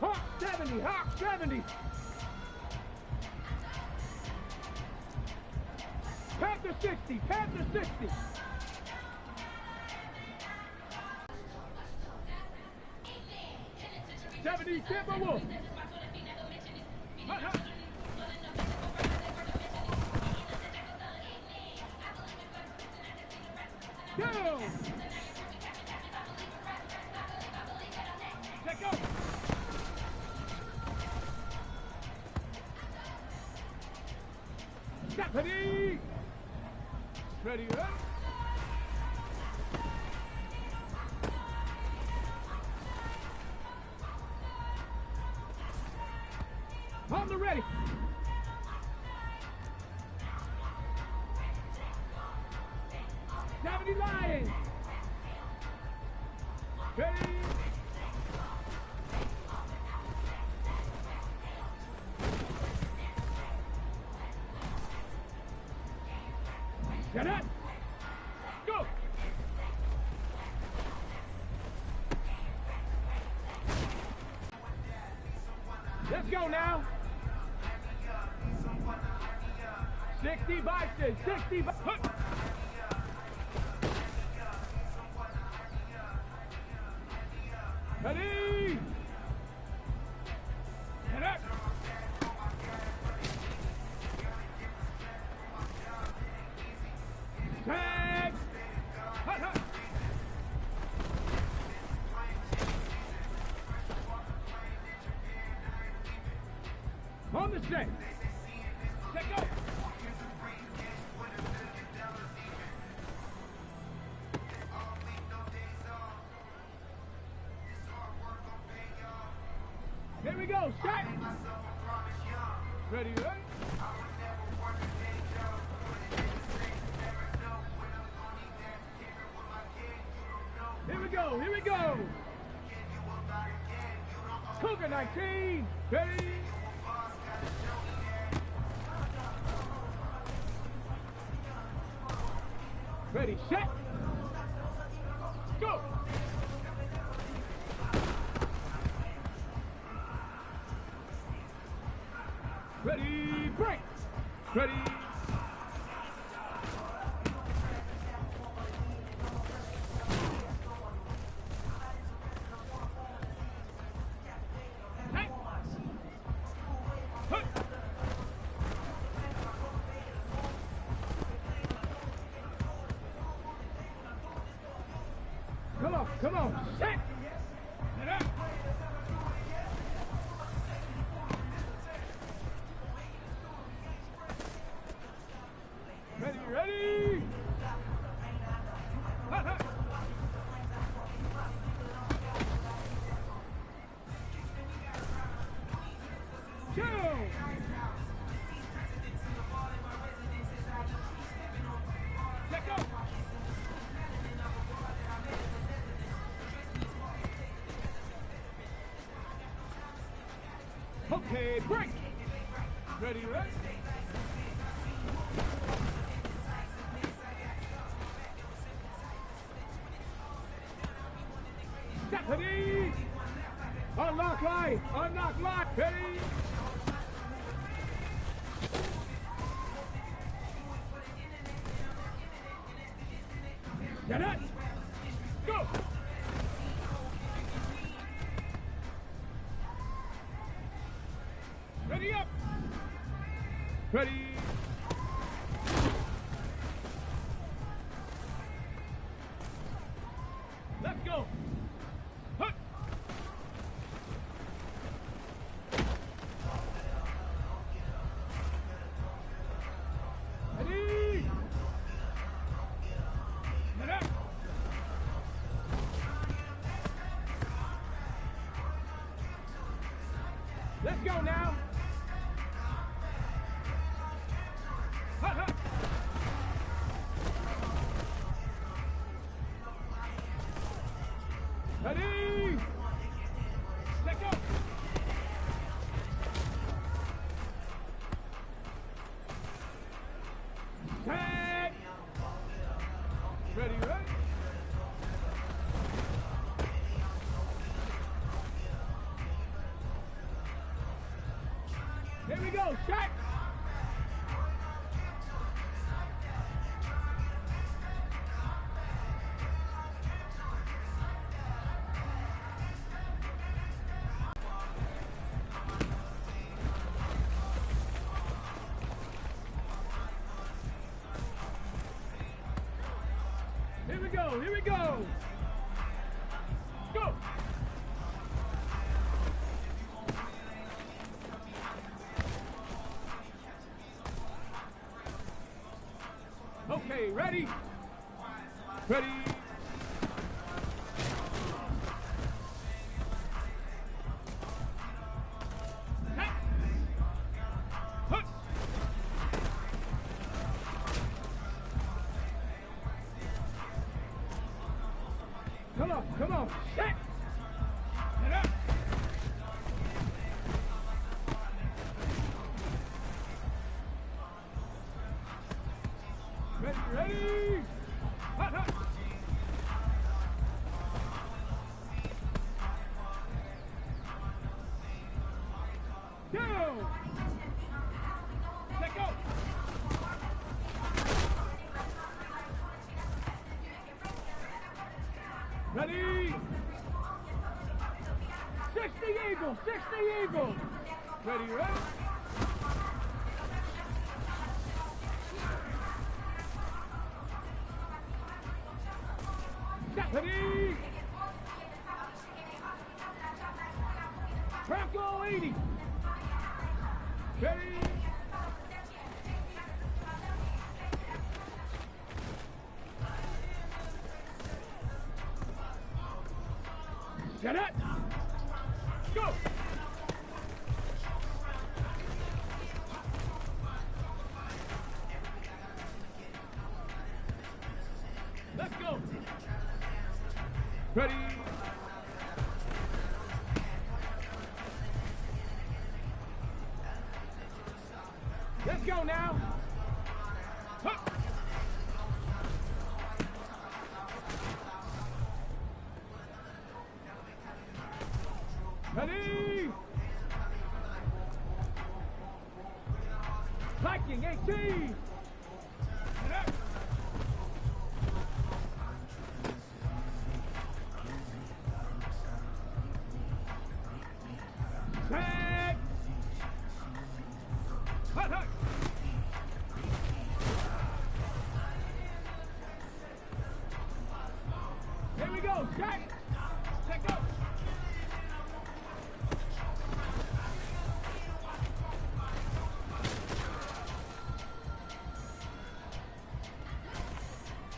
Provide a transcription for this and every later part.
Hawk 70, Hawk 70. Panther 60, Panther 60. '70 Timberwolf. Go! Let go! Stephanie! Ready, up? On the ready! '70 Lions! Ready! Get it! Go! Let's go now! 60 Bison! 60 Bison! Ready! Get up! Tag! Hut, hut. On the set! Set go! Here we go, set! Ready, ready? Here we go, here we go! Cougar 19, ready? Ready, set! Go! Ready, break! Ready! Hey! Hey! Come on, set! Get up! Ready, ready! Ha, ha. Go! Let go! Okay, break! Ready, ready? Stephanie! Unlock line! Unlock line! Ready? Get it! Go! Ready up! Ready! Let's go! Hut! Ready! Get up! Let's go now! Hut, hut. Ready! Let go! Tag! Ready, ready? Here we go, shot. Here we go, here we go. Go. Okay, ready? Ready? Come on, come on. Set. Get up. Ready, ready. Hot, hot. Go. Let go. Ready? 60 eagle, 60 eagle. Ready, ready? Ready? Bronco 80. Ready? Get it! Go! Let's go! Ready? Let's go now! Huh. Ready? Viking 18! Set! Hut, hut! Here we go, Jack! Let go!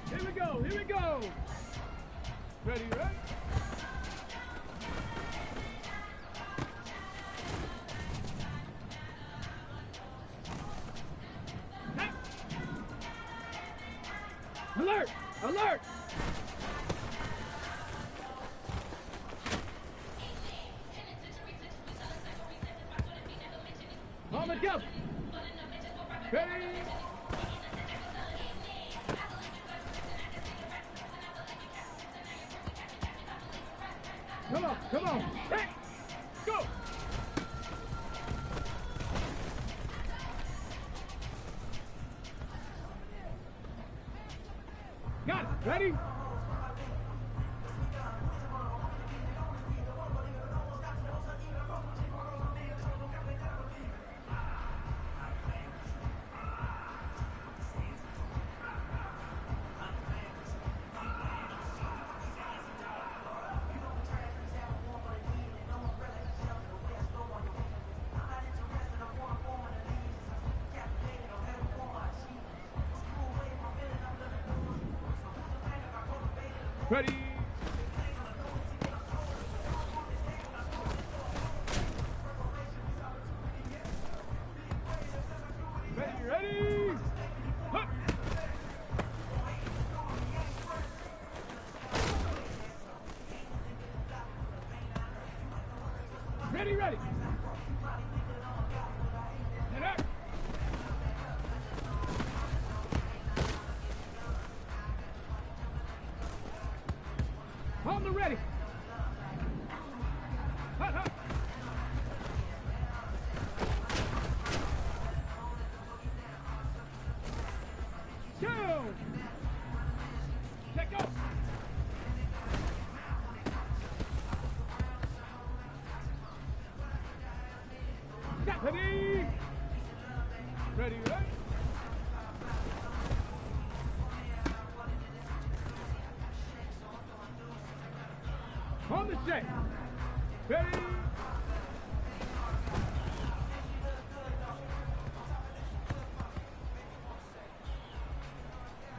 Here we go, here we go! Ready, ready? Alert! Alert! On the jump! Ready? Come on, come on! Hey! Go! Got it! Ready? Ready? Ready, ready? Hup. Ready, ready? Get up. On the ready. Hut, hut. set. Ready?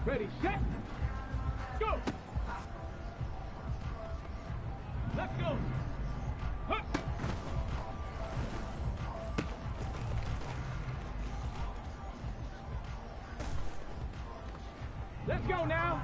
Ready, set, go! Let's go! Hup. Let's go now!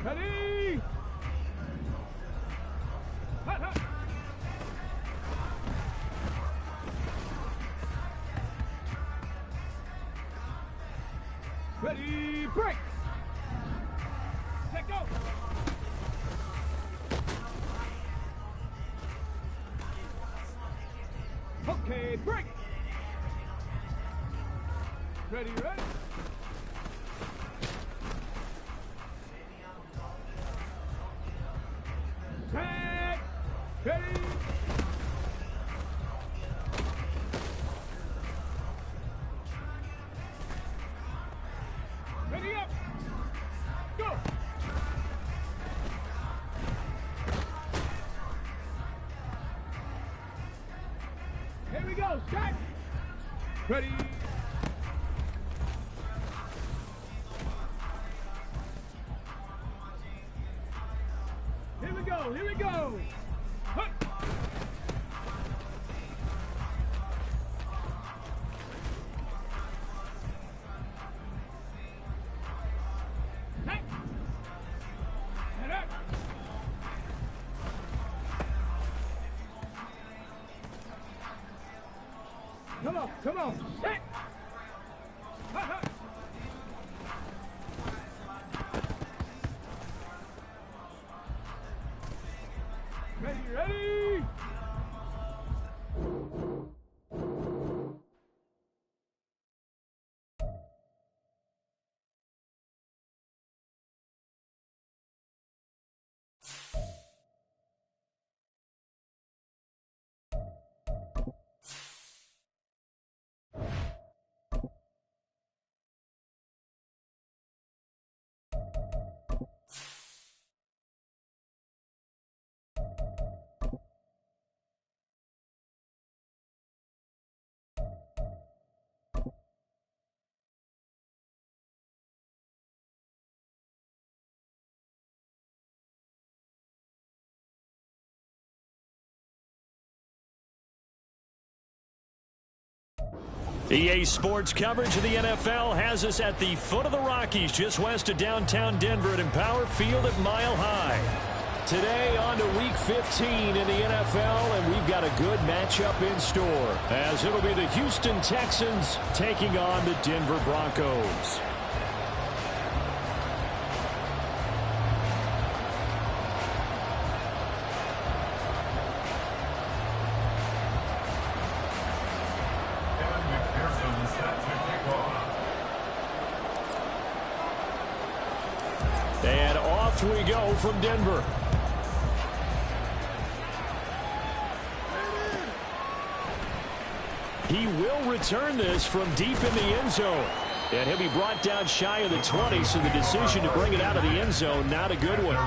Ready? Hut, hut. Ready, break! Let go! Okay, break! Ready, ready? Set! Ready! Ready up! Go! Here we go, set! Ready! Here we go, here we go! Hup. Hey. Head up. Come on, set! Ha, ha. Ready, ready! EA Sports coverage of the NFL has us at the foot of the Rockies, just west of downtown Denver at Empower Field at Mile High. Today on to Week 15 in the NFL, and we've got a good matchup in store, as it'll be the Houston Texans taking on the Denver Broncos. And off we go from Denver. He will return this from deep in the end zone. And he'll be brought down shy of the 20, so the decision to bring it out of the end zone, not a good one.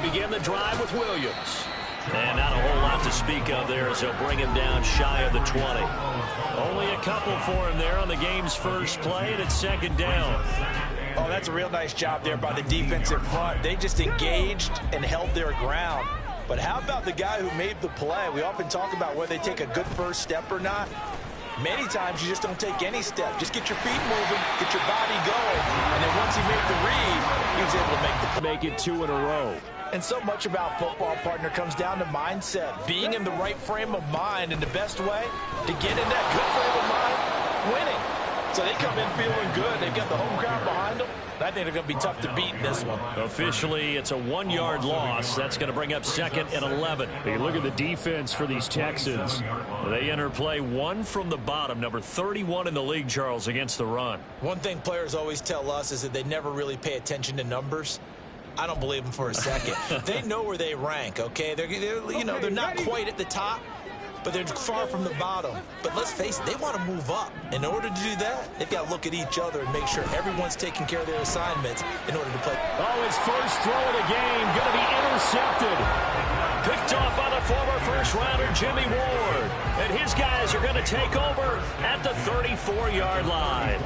they begin the drive with Williams. And not a whole lot to speak of there as they'll bring him down shy of the 20. Only a couple for him there on the game's first play, and it's second down. Oh, that's a real nice job there by the defensive front. They just engaged and held their ground. But how about the guy who made the play? We often talk about whether they take a good first step or not. Many times you just don't take any step. Just get your feet moving, get your body going, and then once he made the read, he was able to make the play. Make it 2 in a row. And so much about football, partner, comes down to mindset. Being in the right frame of mind, and the best way to get in that good frame of mind, winning. So they come in feeling good. They've got the home crowd behind them. And I think they're going to be tough to beat in this one. Officially, it's a 1-yard loss. That's going to bring up second and 11. Hey, look at the defense for these Texans. They enter play 1 from the bottom, number 31 in the league, Charles, against the run. One thing players always tell us is that they never really pay attention to numbers. I don't believe them for a second. They know where they rank, okay? They're not quite at the top, but they're far from the bottom. But let's face it, they want to move up. In order to do that, they've got to look at each other and make sure everyone's taking care of their assignments in order to play. Oh, his first throw of the game going to be intercepted. Picked off by the former first-rounder Jimmy Ward. And his guys are going to take over at the 34-yard line.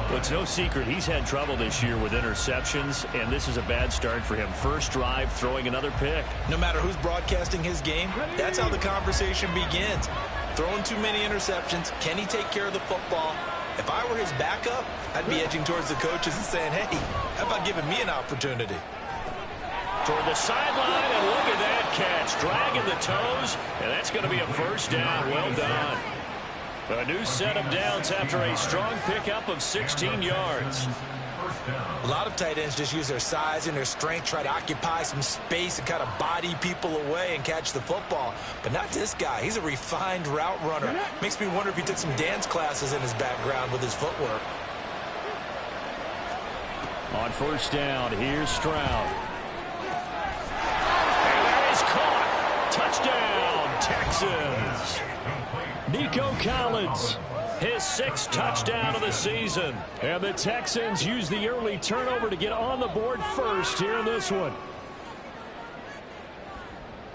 Well, it's no secret he's had trouble this year with interceptions, and this is a bad start for him. First drive, throwing another pick. No matter who's broadcasting his game, that's how the conversation begins. Throwing too many interceptions. Can he take care of the football? If I were his backup, I'd be edging towards the coaches and saying, hey, how about giving me an opportunity? Toward the sideline, and look at that catch. Dragging the toes, and that's going to be a first down. Well done. A new set of downs after a strong pickup of 16 yards. A lot of tight ends just use their size and their strength, try to occupy some space and kind of body people away and catch the football. But not this guy. He's a refined route runner. Makes me wonder if he took some dance classes in his background with his footwork. On first down, here's Stroud. And that is caught. Touchdown, Texans. Nico Collins, his 6th touchdown of the season. And the Texans use the early turnover to get on the board first here in this one.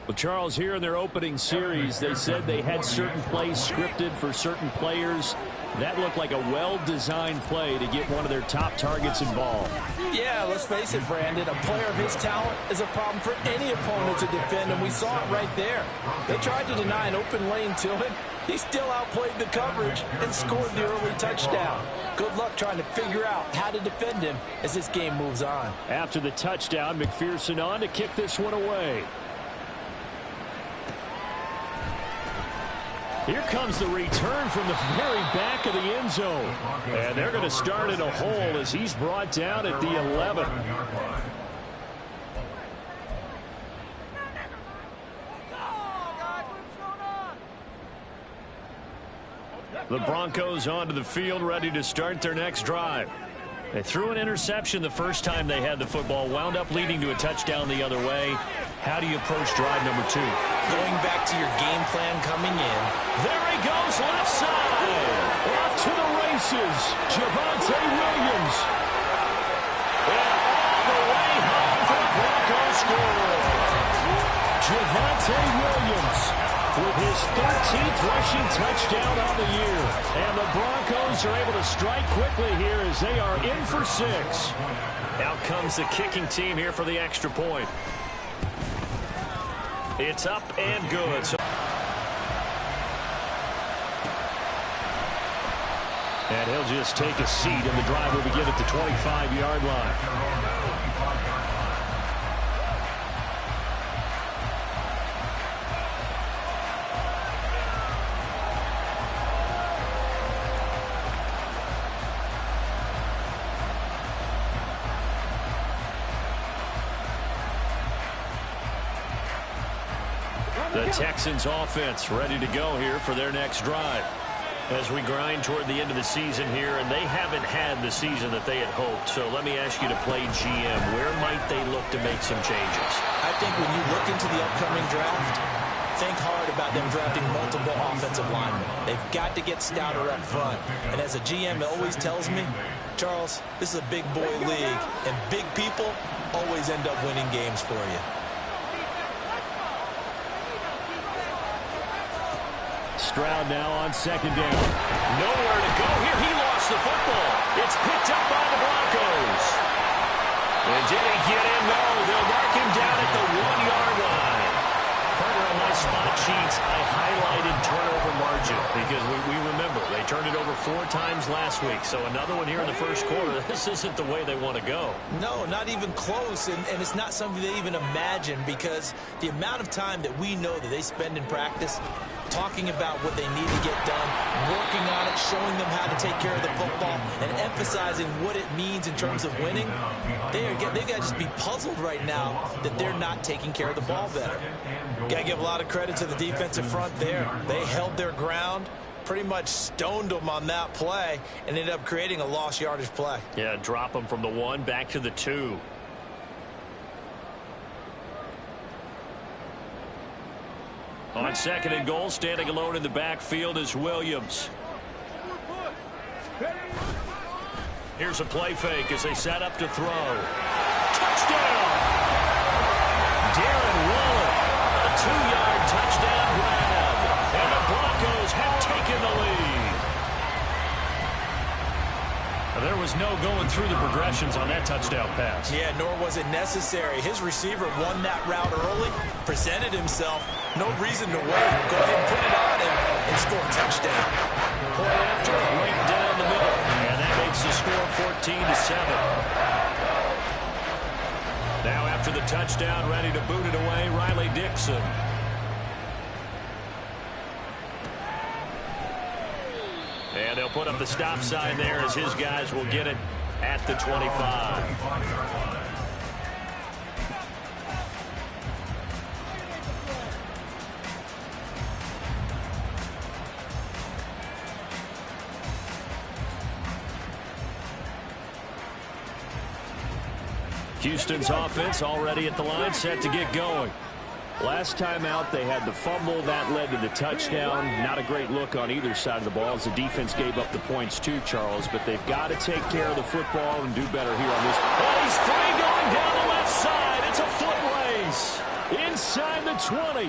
Well, Charles, here in their opening series, they said they had certain plays scripted for certain players. That looked like a well-designed play to get one of their top targets involved. Yeah, let's face it, Brandon. A player of his talent is a problem for any opponent to defend, and we saw it right there. They tried to deny an open lane to him. He still outplayed the coverage and scored the early touchdown. Good luck trying to figure out how to defend him as this game moves on. After the touchdown, McPherson on to kick this one away. Here comes the return from the very back of the end zone. And they're going to start in a hole as he's brought down at the 11. The Broncos onto the field, ready to start their next drive. They threw an interception the first time they had the football, wound up leading to a touchdown the other way. How do you approach drive number 2? Going back to your game plan coming in. There he goes, left side. Off to the races, Javonte Williams. And all the way home for the Broncos score. Javonte Williams with his 13th rushing touchdown on the year. And the Broncos are able to strike quickly here as they are in for 6. Out comes the kicking team here for the extra point. It's up and good. And he'll just take a seat, and the drive will begin at the 25-yard line. The Texans offense ready to go here for their next drive. As we grind toward the end of the season here, and they haven't had the season that they had hoped. So let me ask you to play GM. Where might they look to make some changes? I think when you look into the upcoming draft, think hard about them drafting multiple offensive linemen. They've got to get stouter up front. And as a GM always tells me, Charles, this is a big boy league, and big people always end up winning games for you. Stroud now on second down. Nowhere to go here. He lost the football. It's picked up by the Broncos. And did he get in? No. They'll mark him down at the 1-yard line. Partner, on my spot sheets, I highlighted turnover margin because we remember they turned it over 4 times last week. So another one here in the first quarter. This isn't the way they want to go. No, not even close. And it's not something they even imagine because the amount of time that we know that they spend in practice talking about what they need to get done, working on it, showing them how to take care of the football, and emphasizing what it means in terms of winning. They've got to just be puzzled right now that they're not taking care of the ball better. Got to give a lot of credit to the defensive front there. They held their ground, pretty much stoned them on that play, and ended up creating a lost yardage play. Yeah, drop them from the 1 back to the 2. On second and goal, standing alone in the backfield is Williams. Here's a play fake as they set up to throw. Touchdown! Darren Waller, a 2-yard touchdown grab. And the Broncos have taken the lead. There was no going through the progressions on that touchdown pass. Yeah, nor was it necessary. His receiver won that route early, presented himself. No reason to wait. Go ahead and put it on him and score a touchdown. Point after, right down the middle. And that makes the score 14-7. Now after the touchdown, ready to boot it away, Riley Dixon. And they'll put up the stop sign there as his guys will get it at the 25. Houston's offense already at the line, set to get going. Last time out, they had the fumble. That led to the touchdown. Not a great look on either side of the ball as the defense gave up the points too, Charles. But they've got to take care of the football and do better here on this. Oh, he's free going down the left side. It's a foot race. Inside the 20.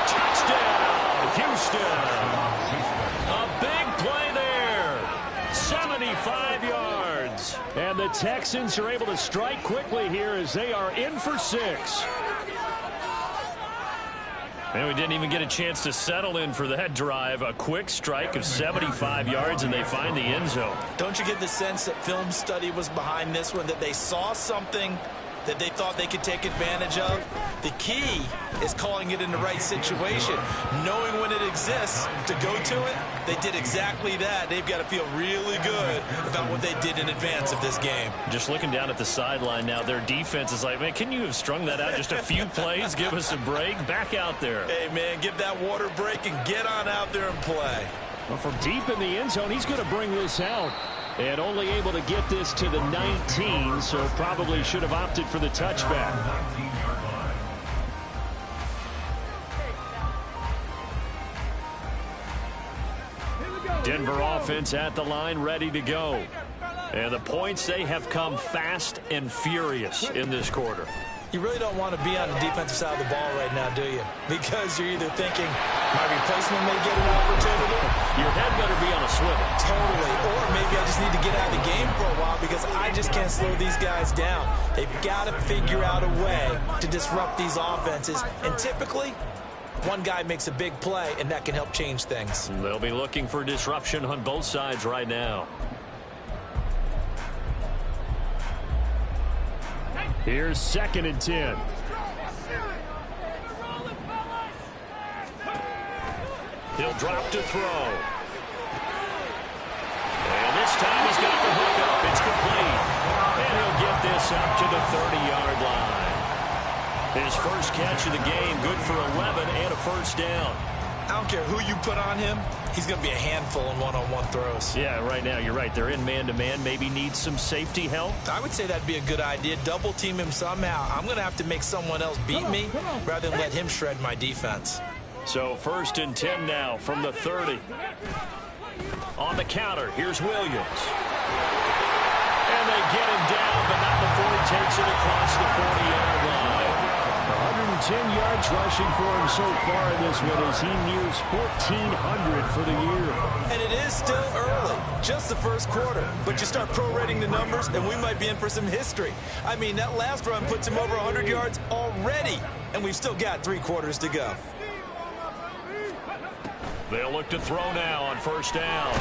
Touchdown, Houston. A big play there. 75 yards. And the Texans are able to strike quickly here as they are in for 6. And we didn't even get a chance to settle in for that drive. A quick strike of 75 yards, and they find the end zone. Don't you get the sense that film study was behind this one, that they saw something that they thought they could take advantage of? The key is calling it in the right situation. Knowing when it exists to go to it, they did exactly that. They've got to feel really good about what they did in advance of this game. Just looking down at the sideline now, their defense is like, man, can you have strung that out just a few plays? Give us a break. Back out there. Hey, man, give that water break and get on out there and play. Well, from deep in the end zone, he's going to bring this out. And only able to get this to the 19, so probably should have opted for the touchback. Denver offense at the line, ready to go. And the points, they have come fast and furious in this quarter. You really don't want to be on the defensive side of the ball right now, do you? Because you're either thinking, my replacement may get an opportunity. Your head better be on a swivel. Totally. Or maybe I just need to get out of the game for a while because I just can't slow these guys down. They've got to figure out a way to disrupt these offenses. And typically, one guy makes a big play, and that can help change things. They'll be looking for disruption on both sides right now. Here's 2nd and 10. He'll drop to throw. And this time he's got the hook up. It's complete. And he'll get this up to the 30-yard line. His first catch of the game, good for 11 and a first down. I don't care who you put on him, he's going to be a handful in one-on-one throws. Yeah, right now you're right. They're in man-to-man. Maybe needs some safety help. I would say that'd be a good idea. Double team him somehow. I'm going to have to make someone else beat me rather than let him shred my defense. So 1st and 10 now from the 30. On the counter, here's Williams. And they get him down, but not before he takes it across the 40-yard line. yards rushing for him so far in this one as he nears 1,400 for the year. And it is still early, just the first quarter. But you start prorating the numbers, and we might be in for some history. I mean, that last run puts him over 100 yards already, and we've still got 3 quarters to go. They'll look to throw now on first down.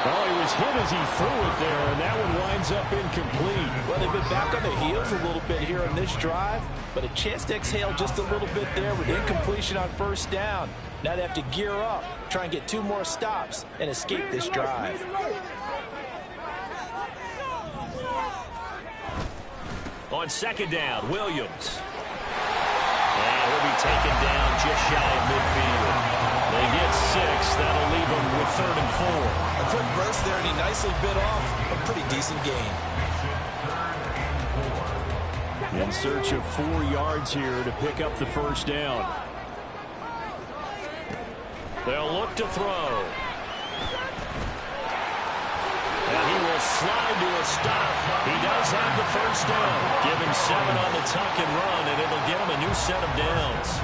Well, he was hit as he threw it there, and that one winds up incomplete. Well, they've been back on their heels a little bit here on this drive, but a chance to exhale just a little bit there with incompletion on first down. Now they have to gear up, try and get 2 more stops, and escape this drive. On second down, Williams. And he'll be taken down just shy of midfield. They get 6. That'll leave them with 3rd and 4. A quick burst there, and he nicely bit off a pretty decent gain. In search of 4 yards here to pick up the first down. They'll look to throw. And he will slide to a stop. He does have the first down. Give him 7 on the tuck and run, and it'll get him a new set of downs.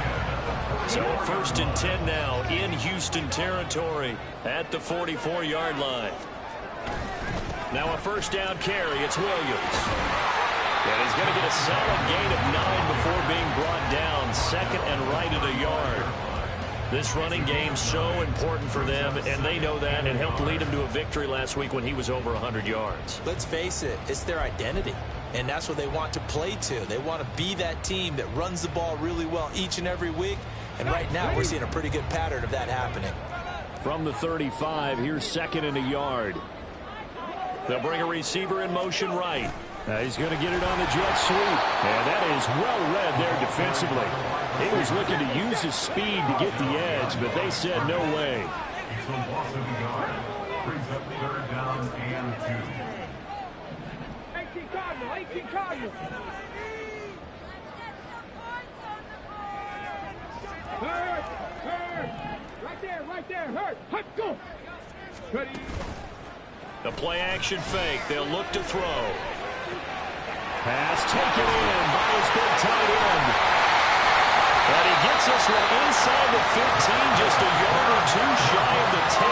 So a 1st and 10 now in Houston territory at the 44-yard line. Now a first down carry. It's Williams. And he's going to get a solid gain of 9 before being brought down. 2nd and right at a yard. This running game so important for them, and they know that, and helped lead him to a victory last week when he was over 100 yards. Let's face it, it's their identity, and that's what they want to play to. They want to be that team that runs the ball really well each and every week, and right now we're seeing a pretty good pattern of that happening. From the 35, here's 2nd and a yard. They'll bring a receiver in motion right. He's going to get it on the jet sweep, and that is well read there defensively. He was looking to use his speed to get the edge, but they said no way. Brings up 3rd down and 2. 18 Cardinal, 18 Cardinal. Hurt. Right there, hurt. Go. Ready. The play action fake. They'll look to throw. Pass taken in by his big tight end. And he gets this one inside the 15, just a yard or 2 shy of the 10.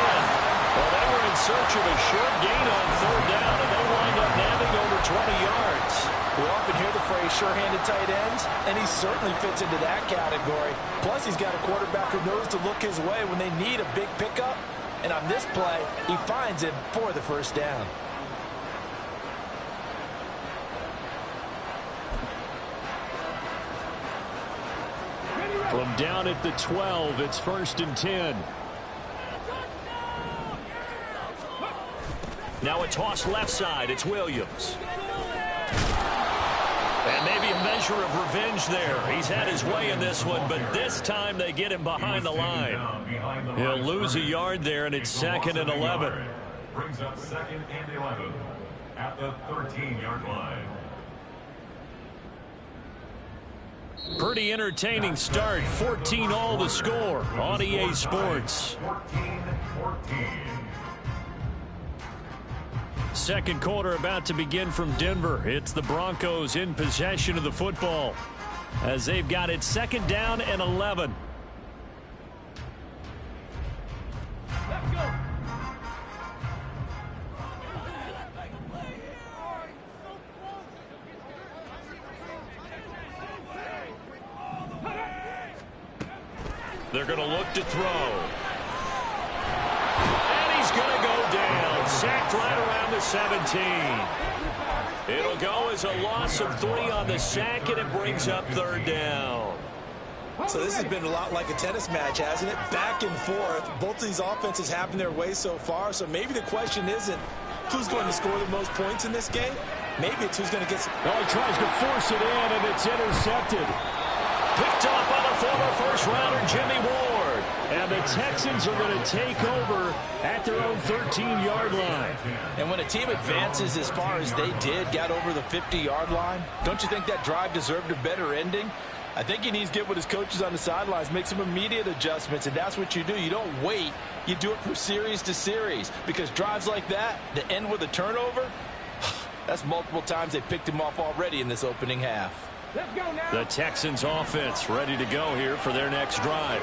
Well, they were in search of a short gain on 3rd down, and they wind up nabbing over 20 yards. We often hear the phrase sure-handed tight ends, and he certainly fits into that category. Plus, he's got a quarterback who knows to look his way when they need a big pickup. And on this play, he finds him for the first down. From down at the 12, it's 1st and 10. Now a toss left side. It's Williams. And maybe a measure of revenge there. He's had his way in this one, but this time they get him behind the line. He'll lose a yard there, and it's 2nd and 11. Brings up 2nd and 11 at the 13-yard line. Pretty entertaining start. 14-all the score on EA Sports. 14-14. Second quarter about to begin from Denver. It's the Broncos in possession of the football as they've got it 2nd down and 11. Let's go. They're going to look to throw. And he's going to go down. Sacked right around the 17. It'll go as a loss of 3 on the sack, and it brings up 3rd down. So this has been a lot like a tennis match, hasn't it? Back and forth. Both of these offenses having their way so far. So maybe the question isn't who's going to score the most points in this game. Maybe it's who's going to get some. Oh, he tries to force it in, and it's intercepted. Picked up by the former first-rounder Jimmy Ward. And the Texans are going to take over at their own 13-yard line. And when a team advances as far as they did, got over the 50-yard line, don't you think that drive deserved a better ending? I think he needs to get with his coaches on the sidelines, make some immediate adjustments, and that's what you do. You don't wait. You do it from series to series, because drives like that that end with a turnover, that's multiple times they picked him off already in this opening half. Let's go now. The Texans offense ready to go here for their next drive.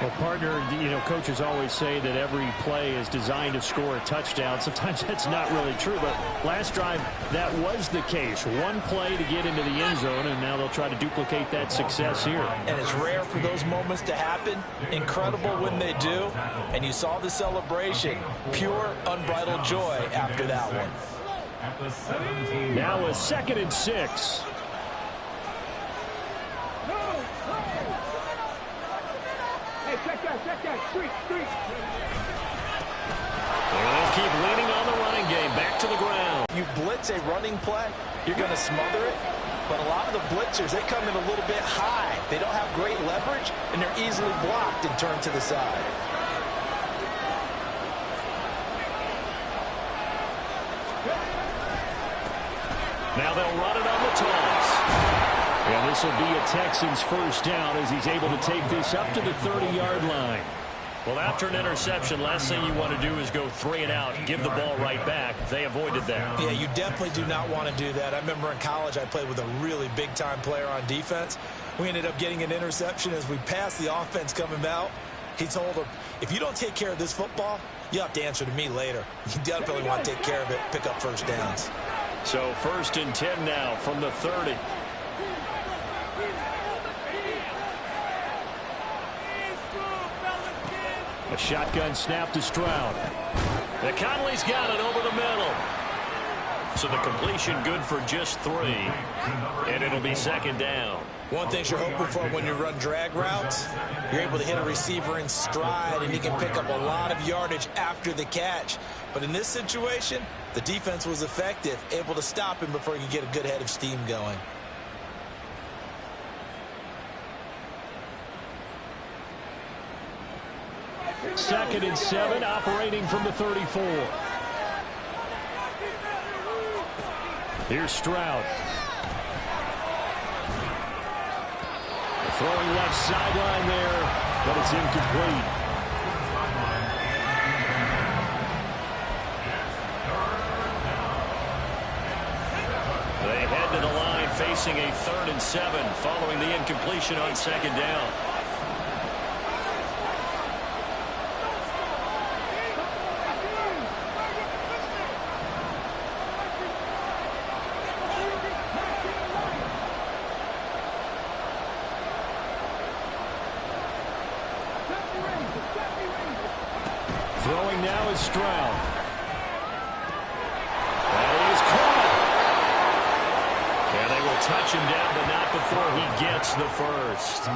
Well, partner, coaches always say that every play is designed to score a touchdown. Sometimes that's not really true, but last drive, that was the case. One play to get into the end zone, and now they'll try to duplicate that success here. And it's rare for those moments to happen. Incredible when they do. And you saw the celebration. Pure, unbridled joy after that one. At the 17. Now a 2nd and 6. Hey, check that. Street. They'll keep leaning on the running game. Back to the ground. You blitz a running play, you're going to smother it. But a lot of the blitzers, they come in a little bit high. They don't have great leverage, and they're easily blocked and turned to the side. Now they'll run it on the toss. And this will be a Texans first down as he's able to take this up to the 30-yard line. Well, after an interception, last thing you want to do is go 3 and out and give the ball right back. They avoided that. Yeah, you definitely do not want to do that. I remember in college I played with a really big-time player on defense. We ended up getting an interception as we passed the offense coming out. He told him, if you don't take care of this football, you have to answer to me later. You definitely want to take care of it, pick up first downs. So 1st and 10 now from the 30. A shotgun snap to Stroud. The Conley's got it over the middle. So the completion good for just 3. And it'll be 2nd down. One thing you're hoping for when you run drag routes, you're able to hit a receiver in stride, and he can pick up a lot of yardage after the catch. But in this situation, the defense was effective, able to stop him before he could get a good head of steam going. Second and 7, operating from the 34. Here's Stroud. Throwing left sideline there, but it's incomplete. They head to the line facing a 3rd and 7 following the incompletion on 2nd down. Throwing now is Stroud. That is caught. And they will touch him down, but not before he gets the first.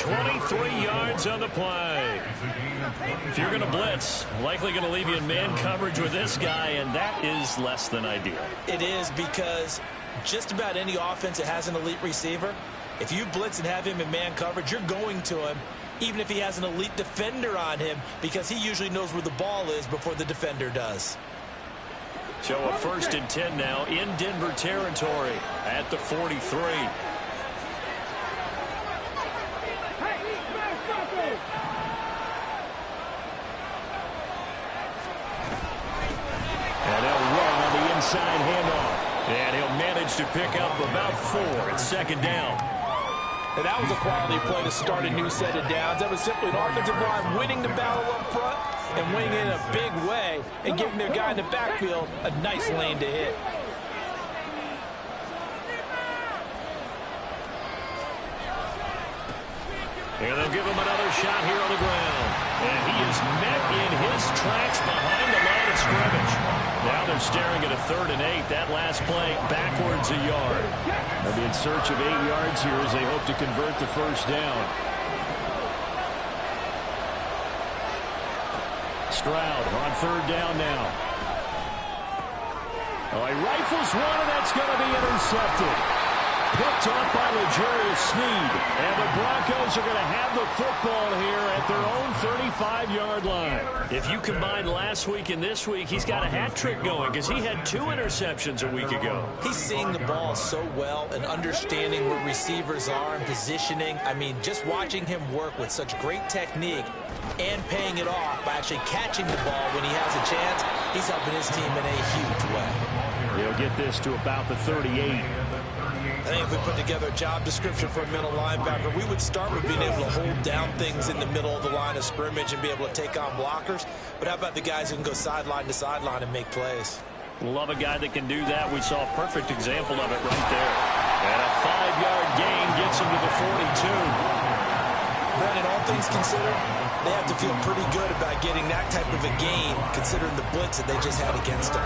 23 yards on the play. If you're going to blitz, likely going to leave you in man coverage with this guy, and that is less than ideal. It is, because just about any offense that has an elite receiver, if you blitz and have him in man coverage, you're going to him, even if he has an elite defender on him, because he usually knows where the ball is before the defender does. So a 1st and 10 now in Denver territory at the 43. And they'll run on the inside handoff. And he'll manage to pick up about 4 at 2nd down. And that was a quality play to start a new set of downs. That was simply an offensive line winning the battle up front and winning it in a big way and giving their guy in the backfield a nice lane to hit. And they'll give him another shot here on the ground. And he is met in his tracks behind the line of scrimmage. Now they're staring at a 3rd and 8. That last play backwards a yard. They'll be in search of 8 yards here as they hope to convert the first down. Stroud on 3rd down now. Oh, he rifles one, and that's going to be intercepted. Picked off by L'Jarius Sneed. And the Broncos are going to have the football here at their own 35-yard line. If you combine last week and this week, he's got a hat trick going because he had 2 interceptions a week ago. He's seeing the ball so well and understanding where receivers are and positioning. I mean, just watching him work with such great technique and paying it off by actually catching the ball when he has a chance, he's helping his team in a huge way. He'll get this to about the 38. I think if we put together a job description for a middle linebacker, we would start with being able to hold down things in the middle of the line of scrimmage and be able to take on blockers. But how about the guys who can go sideline to sideline and make plays? Love a guy that can do that. We saw a perfect example of it right there. And a 5-yard gain gets him to the 42. Brandon, all things considered, they have to feel pretty good about getting that type of a gain considering the blitz that they just had against them.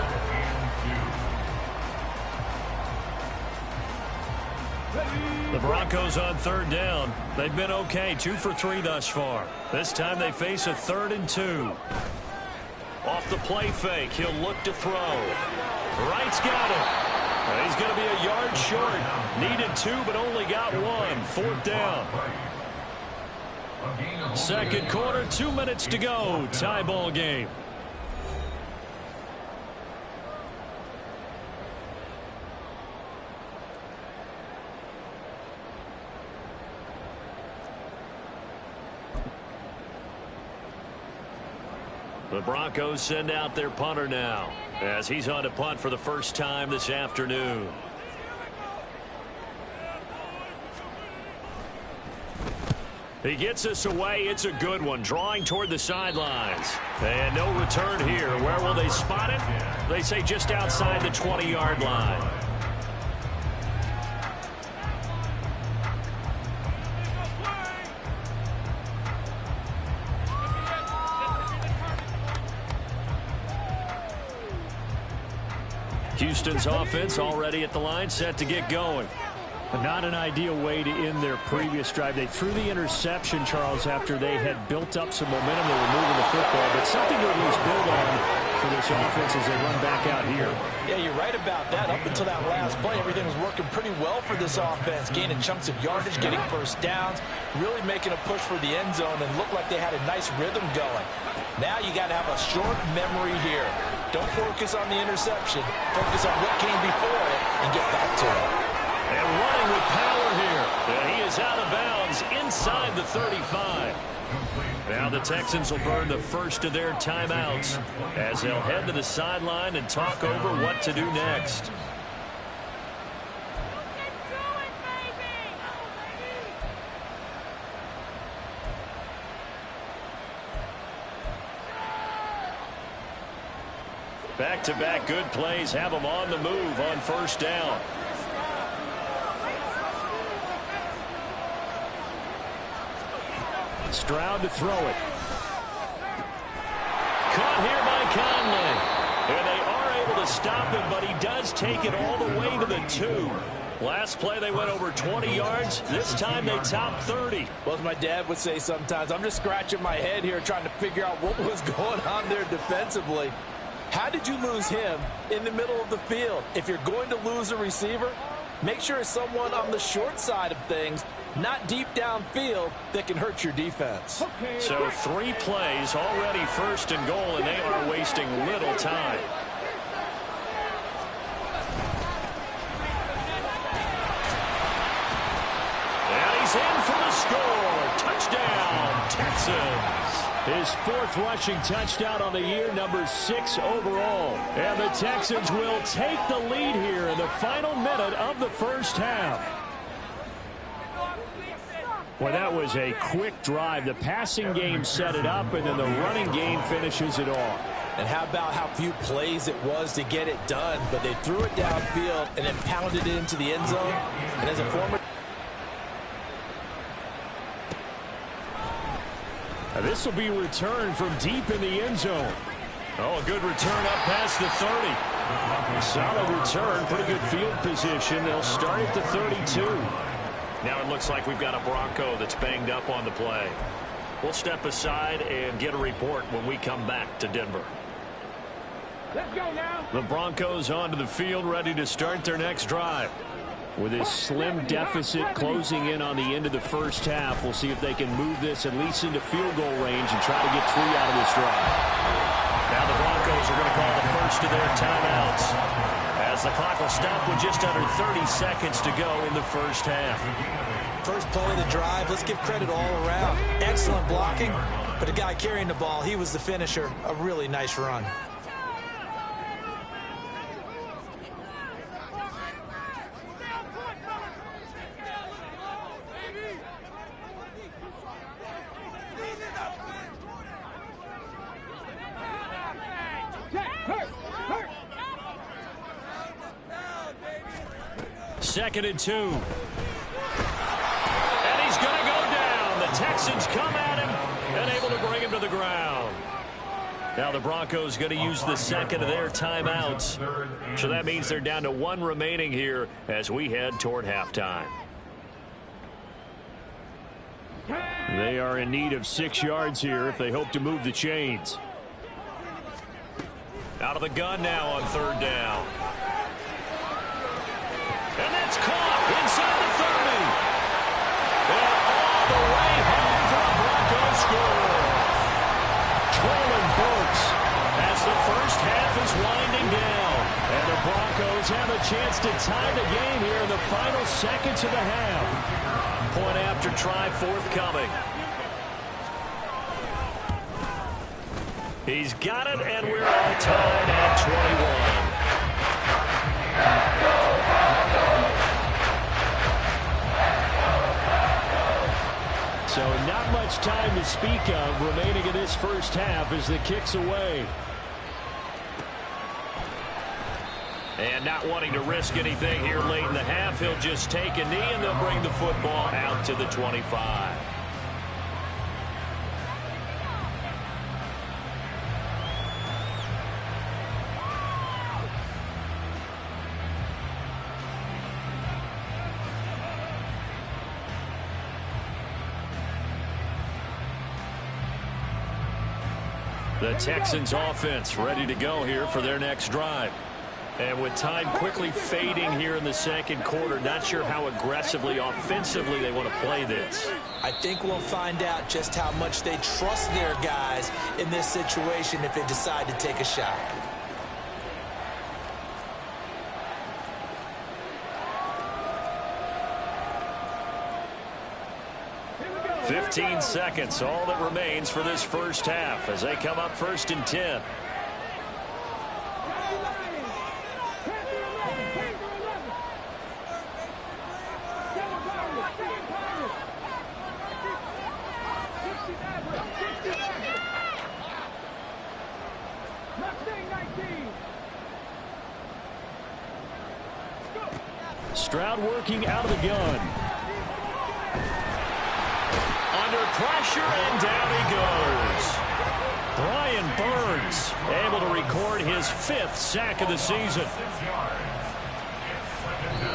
The Broncos on 3rd down. They've been okay, 2 for 3 thus far. This time they face a 3rd and 2. Off the play fake, he'll look to throw. Wright's got it. He's going to be a yard short. Needed 2, but only got 1. 4th down. Second quarter, 2 minutes to go. Tie ball game. The Broncos send out their punter now as he's on to punt for the first time this afternoon. He gets us away. It's a good one. Drawing toward the sidelines. And no return here. Where will they spot it? They say just outside the 20-yard line. Houston's offense already at the line, set to get going. Not an ideal way to end their previous drive. They threw the interception, Charles, after they had built up some momentum. They were moving the football, but something to at least build on for this offense as they run back out here. Yeah, you're right about that. Up until that last play, everything was working pretty well for this offense. Gaining chunks of yardage, getting first downs, really making a push for the end zone, and looked like they had a nice rhythm going. Now you got to have a short memory here. Don't focus on the interception. Focus on what came before it and get back to it. And running with power here. And he is out of bounds inside the 35. Now the Texans will burn the first of their timeouts as they'll head to the sideline and talk over what to do next. Back-to-back good plays have them on the move on first down. Stroud to throw it. Caught here by Conley. And they are able to stop him, but he does take it all the way to the 2. Last play they went over 20 yards. This time they topped 30. Well, as my dad would say sometimes, I'm just scratching my head here trying to figure out what was going on there defensively. How did you lose him in the middle of the field? If you're going to lose a receiver, make sure it's someone on the short side of things, not deep downfield, that can hurt your defense. So 3 plays already first and goal, and they are wasting little time. And he's in for the score. Touchdown, Texans. His 4th rushing touchdown on the year, number 6 overall. And the Texans will take the lead here in the final minute of the first half. Well, that was a quick drive. The passing game set it up, and then the running game finishes it off. And how about how few plays it was to get it done, but they threw it downfield and then pounded it into the end zone. And as a former... This will be returned from deep in the end zone. Oh, a good return up past the 30. Solid return, pretty good field position. They'll start at the 32. Now it looks like we've got a Bronco that's banged up on the play. We'll step aside and get a report when we come back to Denver. Let's go now. The Broncos onto the field, ready to start their next drive. With this slim deficit closing in on the end of the first half, we'll see if they can move this at least into field goal range and try to get 3 out of this drive. Now the Broncos are going to call the first of their timeouts as the clock will stop with just under 30 seconds to go in the first half. First play of the drive, let's give credit all around. Excellent blocking, but the guy carrying the ball, he was the finisher. A really nice run. 2nd and 2. And he's going to go down. The Texans come at him and able to bring him to the ground. Now the Broncos going to use the second of their timeouts. So that means they're down to 1 remaining here as we head toward halftime. They are in need of 6 yards here if they hope to move the chains. Out of the gun now on 3rd down. And that's caught inside the 30. And all the way home for a Broncos score. Traylon Burks as the first half is winding down. And the Broncos have a chance to tie the game here in the final seconds of the half. Point after try forthcoming. He's got it, and we're all tied at 21. So not much time to speak of remaining in this first half as the kick's away. And not wanting to risk anything here late in the half, he'll just take a knee, and they'll bring the football out to the 25. The Texans offense ready to go here for their next drive. And with time quickly fading here in the second quarter, not sure how aggressively, offensively they want to play this. I think we'll find out just how much they trust their guys in this situation if they decide to take a shot. 15 seconds, all that remains for this first half as they come up 1st and 10. Stroud working out of the gun. Under pressure, and down he goes. Brian Burns able to record his 5th sack of the season.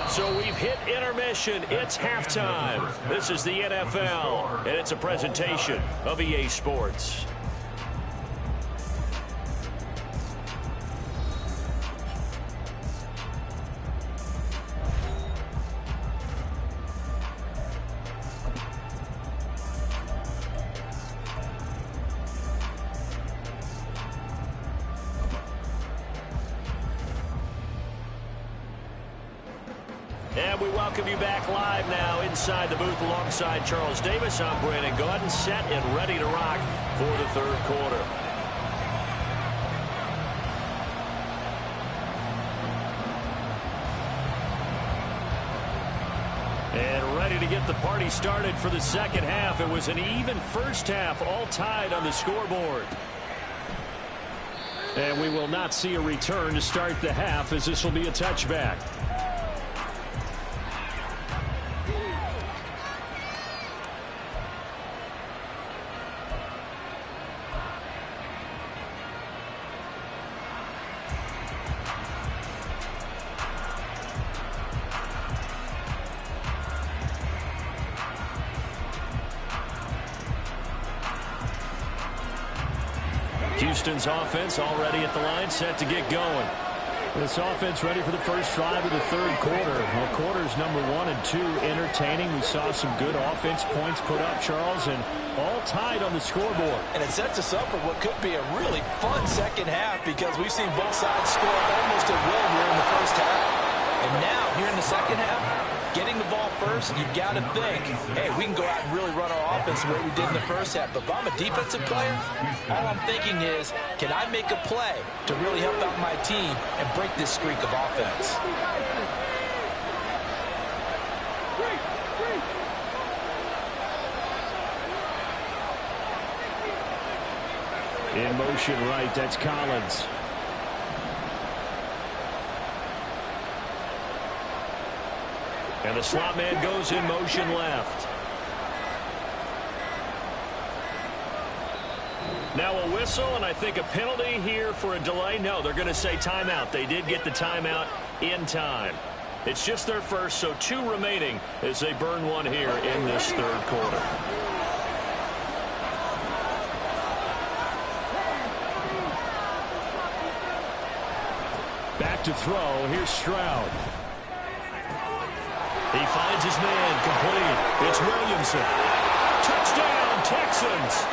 So we've hit intermission. It's halftime. This is the NFL, and it's a presentation of EA Sports. And we welcome you back live now inside the booth alongside Charles Davis. I'm Brandon Gaudin, set and ready to rock for the 3rd quarter. And ready to get the party started for the second half. It was an even first half, all tied on the scoreboard. And we will not see a return to start the half, as this will be a touchback. Houston's offense already at the line, set to get going. This offense ready for the first drive of the 3rd quarter. Well, quarters number 1 and 2 entertaining. We saw some good offense points put up, Charles, and all tied on the scoreboard. And it sets us up for what could be a really fun second half because we've seen both sides score almost at will here in the first half. And now, here in the second half, getting the ball first, you've got to think, hey, we can go out and really run our offense the way we did in the first half. But if I'm a defensive player, all I'm thinking is, can I make a play to really help out my team and break this streak of offense? In motion right, that's Collins. And the slot man goes in motion left. Now a whistle, and I think a penalty here for a delay. No, they're going to say timeout. They did get the timeout in time. It's just their first, so 2 remaining as they burn one here in this third quarter. Back to throw. Here's Stroud. He finds his man complete. It's Williamson. Touchdown, Texans.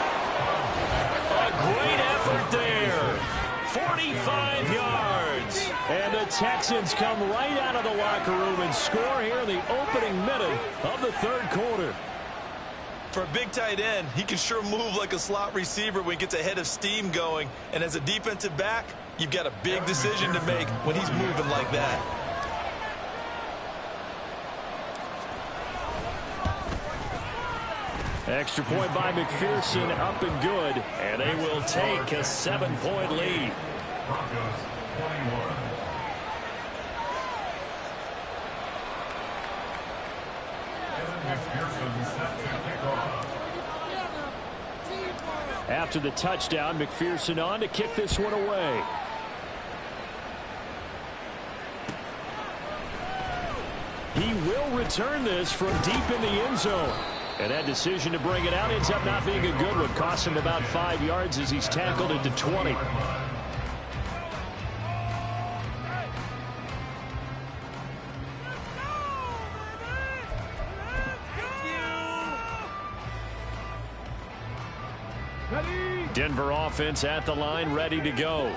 A great effort there. 45 yards. And the Texans come right out of the locker room and score here in the opening minute of the third quarter. For a big tight end, he can sure move like a slot receiver when he gets a head of steam going. And as a defensive back, you've got a big decision to make when he's moving like that. Extra point by McPherson, up and good. And they will take a 7-point lead. Broncos 21. Evan McPherson set to kick off. After the touchdown, McPherson on to kick this one away. He will return this from deep in the end zone. And that decision to bring it out ends up not being a good one. Cost him about 5 yards as he's tackled into 20. Denver offense at the line, ready to go.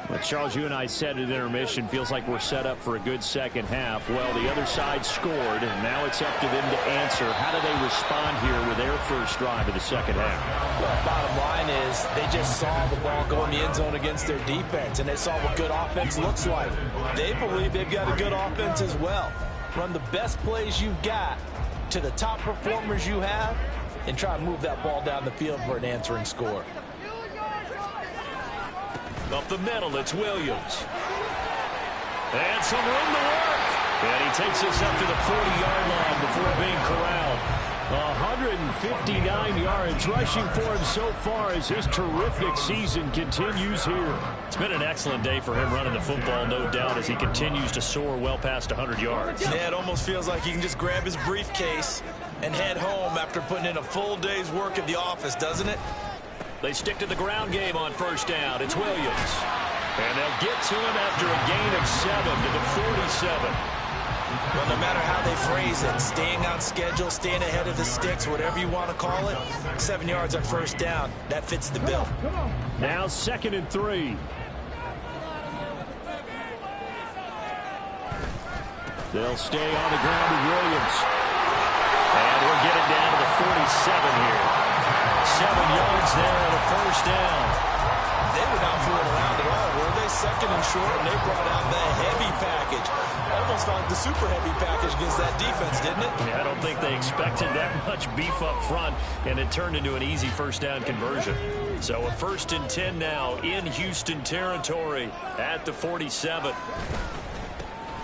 Well, Charles, you and I said at intermission, feels like we're set up for a good second half. Well, the other side scored, and now it's up to them to answer. How do they respond here with their first drive of the second half? Well, bottom line is they just saw the ball go in the end zone against their defense, and they saw what good offense looks like. They believe they've got a good offense as well. Run the best plays you've got to the top performers you have, and try to move that ball down the field for an answering score. Up the middle, it's Williams. And some room to work. And he takes us up to the 40-yard line before being corralled. 159 yards rushing for him so far as his terrific season continues here. It's been an excellent day for him running the football, no doubt, as he continues to soar well past 100 yards. Yeah, it almost feels like he can just grab his briefcase and head home after putting in a full day's work at the office, doesn't it? They stick to the ground game on first down. It's Williams. And they'll get to him after a gain of 7 to the 47. Well, no matter how they phrase it, staying on schedule, staying ahead of the sticks, whatever you want to call it, 7 yards on first down, that fits the bill. Now 2nd and 3. They'll stay on the ground with Williams. And we'll get it down to the 47 here. 7 yards there on a first down. They were not fooling around at all, were they? 2nd and short, and they brought out the heavy package. Almost like the super heavy package against that defense, didn't it? Yeah, I don't think they expected that much beef up front, and it turned into an easy first down conversion. So a 1st and 10 now in Houston territory at the 47.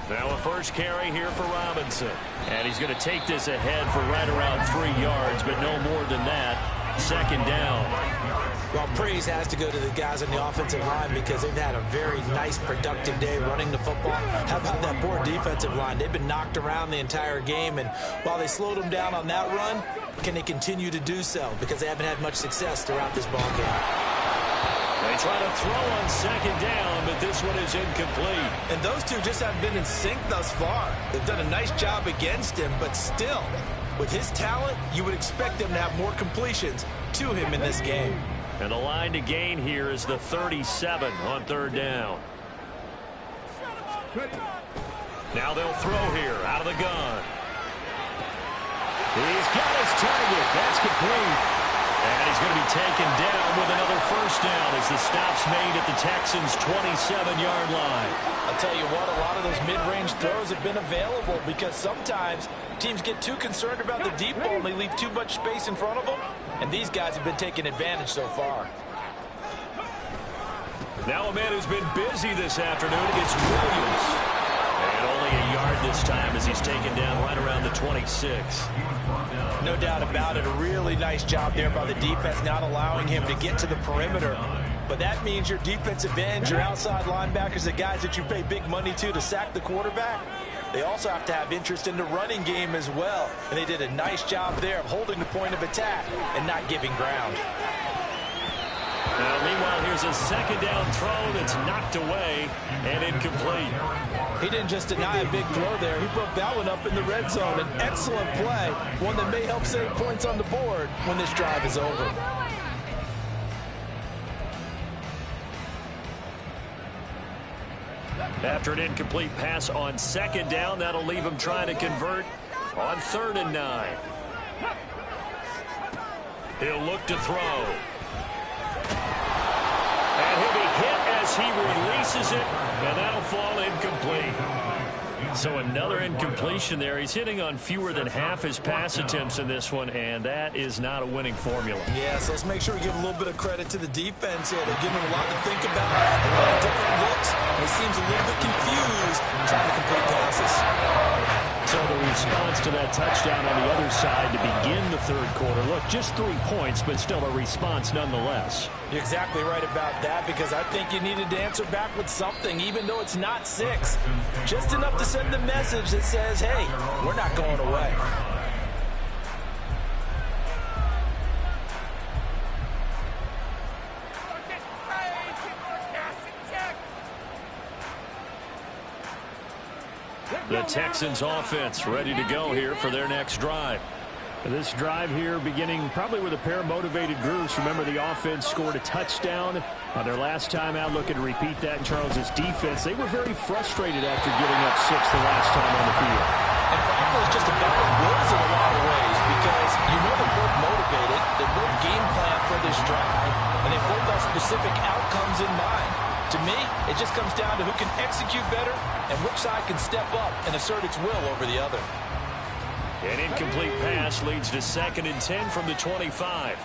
Now a first carry here for Robinson. And he's going to take this ahead for right around 3 yards, but no more than that. 2nd down. Well, praise has to go to the guys on the offensive line because they've had a very nice, productive day running the football. How about that poor defensive line? They've been knocked around the entire game, and while they slowed them down on that run, can they continue to do so? Because they haven't had much success throughout this ball game. They try to throw on 2nd down, but this one is incomplete. And those two just haven't been in sync thus far. They've done a nice job against him, but still, with his talent, you would expect them to have more completions to him in this game. And the line to gain here is the 37 on 3rd down. Now they'll throw here out of the gun. He's got his target. That's complete. And he's going to be taken down with another first down as the stop's made at the Texans' 27-yard line. I'll tell you what, a lot of those mid-range throws have been available because sometimes teams get too concerned about the deep ball and they leave too much space in front of them. And these guys have been taking advantage so far. Now a man who's been busy this afternoon is Williams. And only a yard 5 this time as he's taken down right around the 26. No doubt about it. A really nice job there by the defense, not allowing him to get to the perimeter. But that means your defensive ends, your outside linebackers, the guys that you pay big money to sack the quarterback, they also have to have interest in the running game as well. And they did a nice job there of holding the point of attack and not giving ground. Now, meanwhile, here's a second down throw that's knocked away and incomplete. He didn't just deny a big throw there. He broke that one up in the red zone. An excellent play, one that may help save points on the board when this drive is over. After an incomplete pass on second down, that'll leave him trying to convert on 3rd and 9. He'll look to throw. And he'll be hit as he releases it, and that'll fall incomplete. So another incompletion there. He's hitting on fewer than half his pass attempts in this one, and that is not a winning formula. Yeah, so let's make sure we give a little bit of credit to the defense here. They're giving him a lot to think about, a lot of different looks, and he seems a little bit confused trying to complete passes. So the response to that touchdown on the other side to begin the 3rd quarter. Look, just 3 points, but still a response nonetheless. You're exactly right about that, because I think you needed to answer back with something, even though it's not 6. Just enough to send the message that says, hey, we're not going away. The Texans offense ready to go here for their next drive. This drive here beginning probably with a pair of motivated groups. Remember, the offense scored a touchdown on their last time out. Looking to repeat that in Charles's defense. They were very frustrated after giving up 6 the last time on the field. And frankly, it's just a battle of wills in a lot of ways, because you know they're both motivated. They both game plan for this drive, and they both have specific outcomes in mind. To me, it just comes down to who can execute better and which side can step up and assert its will over the other. An incomplete pass leads to 2nd and 10 from the 25.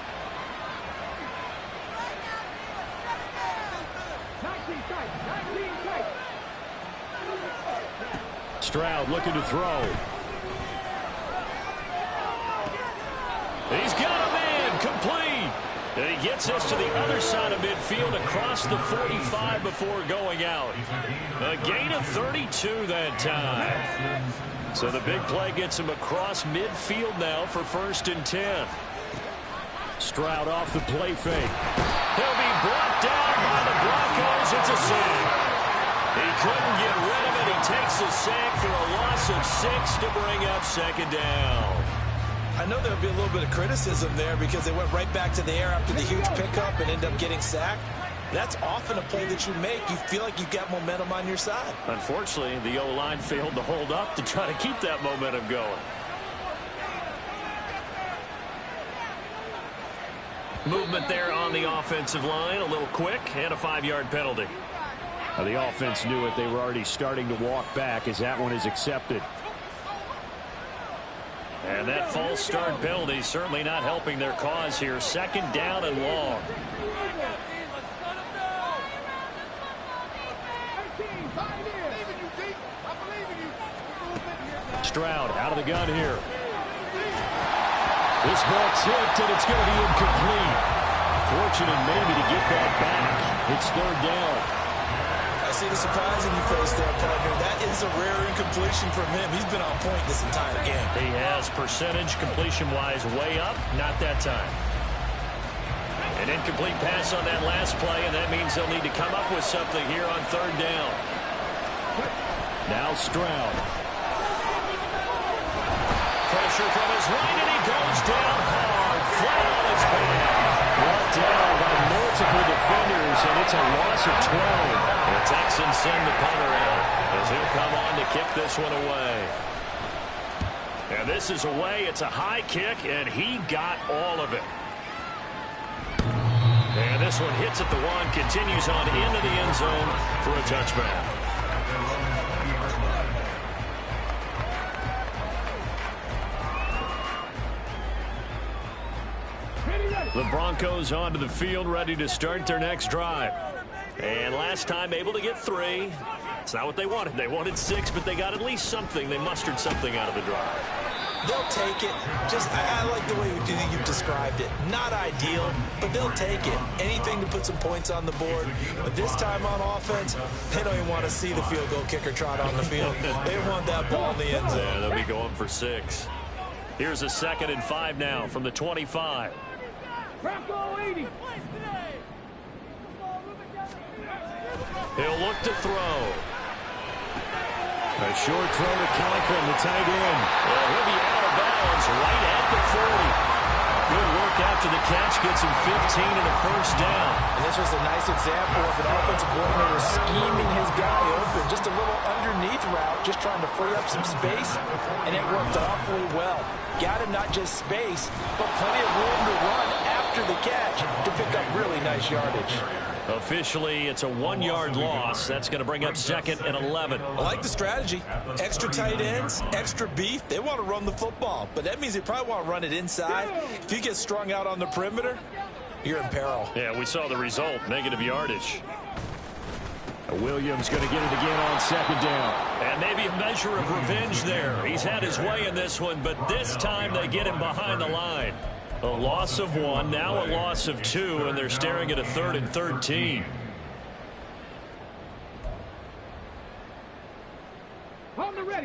Stroud looking to throw. He's got a man complete. And he gets us to the other side of midfield across the 45 before going out. A gain of 32 that time. So the big play gets him across midfield now for 1st and 10. Stroud off the play fake. He'll be brought down by the Broncos. It's a sack. He couldn't get rid of it. He takes a sack for a loss of 6 to bring up 2nd down. I know there'll be a little bit of criticism there because they went right back to the air after the huge pickup and ended up getting sacked. That's often a play that you make. You feel like you've got momentum on your side. Unfortunately, the O-line failed to hold up to try to keep that momentum going. Movement there on the offensive line, a little quick, and a 5-yard penalty. Now, the offense knew it. They were already starting to walk back as that one is accepted. And that false start penalty certainly not helping their cause here. 2nd down and long. Stroud out of the gun here. This ball tipped, and it's going to be incomplete. Fortunate maybe to get that back. It's 3rd down. I see the surprise in your face there, partner. That is a rare incompletion from him. He's been on point this entire game. He has percentage completion-wise way up. Not that time. An incomplete pass on that last play, and that means they'll need to come up with something here on 3rd down. Now Stroud. Pressure from his right, and he goes down hard, flat on his back. Brought down by multiple defenders, and it's a loss of 12. The Texans send the punter out as he'll come on to kick this one away. And this is away. It's a high kick, and he got all of it. And this one hits at the 1, continues on into the end zone for a touchback. The Broncos onto the field, ready to start their next drive. And last time able to get 3. It's not what they wanted. They wanted 6, but they got at least something. They mustered something out of the drive. They'll take it. I like the way you've described it. Not ideal, but they'll take it. Anything to put some points on the board. But this time on offense, they don't even want to see the field goal kicker trot on the field. They want that ball in the end zone. Yeah, they'll be going for 6. Here's a 2nd and 5 now from the 25. Bronco 80. He'll look to throw. A short throw to Conklin, the tight end. Well, he'll be out of bounds right at the 40. Good work after the catch. Gets him 15 and a first down. And this was a nice example of an offensive coordinator scheming his guy open. Just a little underneath route, just trying to free up some space. And it worked awfully well. Got him not just space, but plenty of room to run after the catch to pick up really nice yardage. Officially, it's a 1-yard loss. That's going to bring up 2nd and 11. I like the strategy. Extra tight ends, extra beef. They want to run the football, but that means they probably want to run it inside. If you get strung out on the perimeter, you're in peril. Yeah, we saw the result, negative yardage. Williams going to get it again on 2nd down. And maybe a measure of revenge there. He's had his way in this one, but this time they get him behind the line. A loss of 1, now a loss of 2, and they're staring at a 3rd and 13.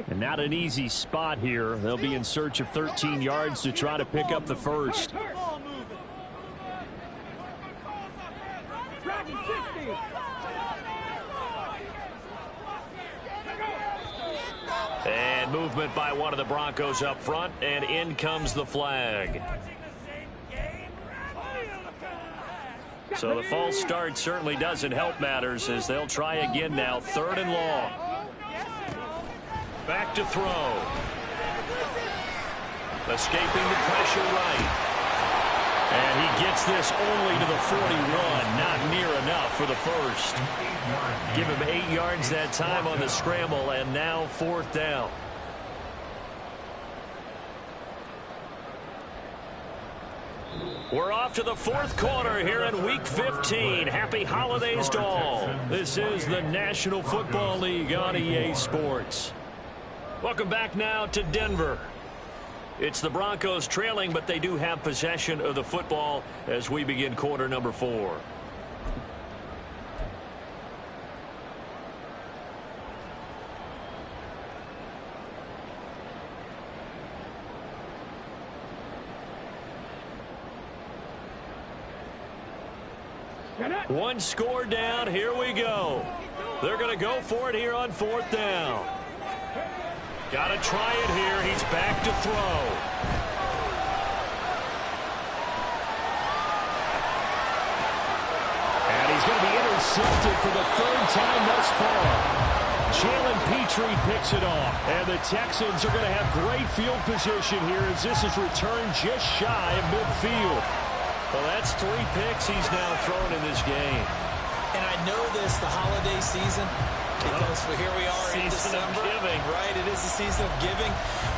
And not an easy spot here. They'll be in search of 13 yards to try to pick up the first. And movement by one of the Broncos up front, and in comes the flag. So the false start certainly doesn't help matters as they'll try again now. 3rd and long. Back to throw. Escaping the pressure right. And he gets this only to the 41. Not near enough for the first. Give him 8 yards that time on the scramble, and now 4th down. We're off to the 4th quarter here in Week 15. Happy holidays to all. This is the National Football League on EA Sports. Welcome back now to Denver. It's the Broncos trailing, but they do have possession of the football as we begin quarter number 4. One score down. Here we go. They're going to go for it here on 4th down. Got to try it here. He's back to throw. And he's going to be intercepted for the 3rd time thus far. Jalen Petrie picks it off. And the Texans are going to have great field position here as this is returned just shy of midfield. Well, that's 3 picks he's now thrown in this game. And I know this, the holiday season, because here we are in December. Giving. Right, it is the season of giving.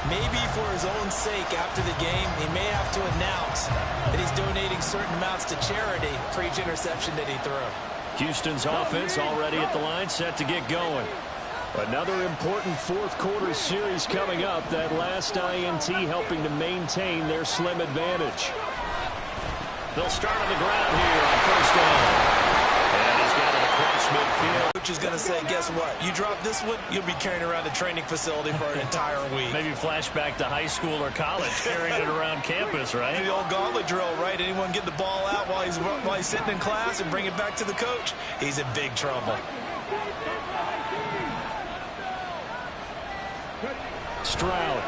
Maybe for his own sake after the game, he may have to announce that he's donating certain amounts to charity for each interception that he threw. Houston's offense already at the line, set to get going. Another important 4th quarter series coming up. That last INT helping to maintain their slim advantage. They'll start on the ground here on 1st down. And he's got it across midfield. Coach is going to say, guess what? You drop this one, you'll be carrying around the training facility for an entire week. Maybe flashback to high school or college, carrying it around campus, right? The old gauntlet drill, right? Anyone get the ball out while he's sitting in class and bring it back to the coach? He's in big trouble. Stroud.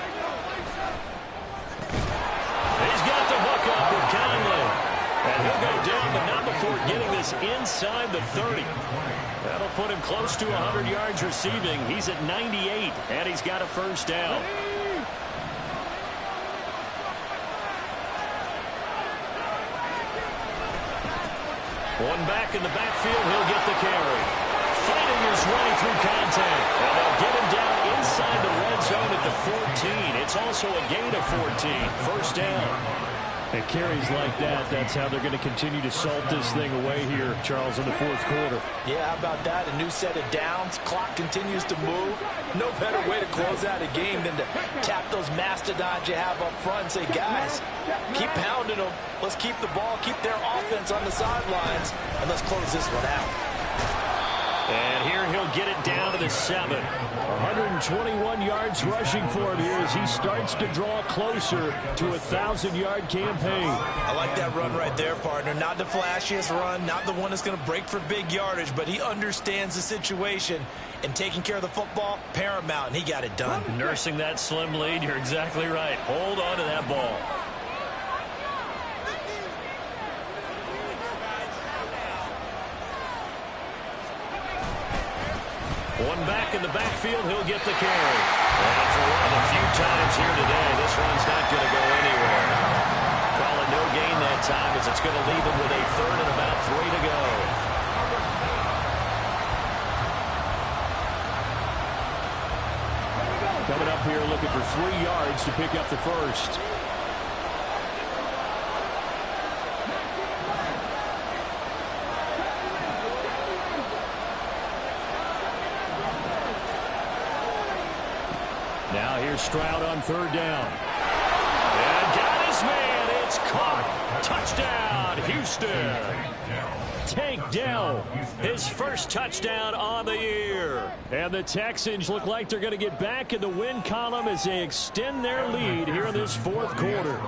He's got the hook up with Conley. And he'll go down, but not before getting this inside the 30. That'll put him close to 100 yards receiving. He's at 98, and he's got a first down. One back in the backfield, he'll get the carry. Fighting his way through contact. And they'll get him down inside the red zone at the 14. It's also a gain of 14. First down. And carries like that, that's how they're going to continue to salt this thing away here, Charles, in the fourth quarter. Yeah, how about that? A new set of downs. Clock continues to move. No better way to close out a game than to tap those mastodons you have up front and say, guys, keep pounding them. Let's keep the ball, keep their offense on the sidelines, and let's close this one out. And here he'll get it down to the 7. 121 yards rushing for him here as he starts to draw closer to a 1,000-yard campaign. I like that run right there, partner. Not the flashiest run, not the one that's going to break for big yardage, but he understands the situation, and taking care of the football, paramount, and he got it done. Nursing that slim lead, you're exactly right. Hold on to that ball. One back in the backfield, he'll get the carry. And for one of the few times here today, this run's not going to go anywhere. Call it no gain that time as it's going to leave him with a 3rd and about 3 to go. Coming up here looking for 3 yards to pick up the first. Now here's Stroud on 3rd down. And got his man. It's caught. Touchdown, Houston. Tank Dell, his first touchdown on the year. And the Texans look like they're going to get back in the win column as they extend their lead here in this fourth quarter.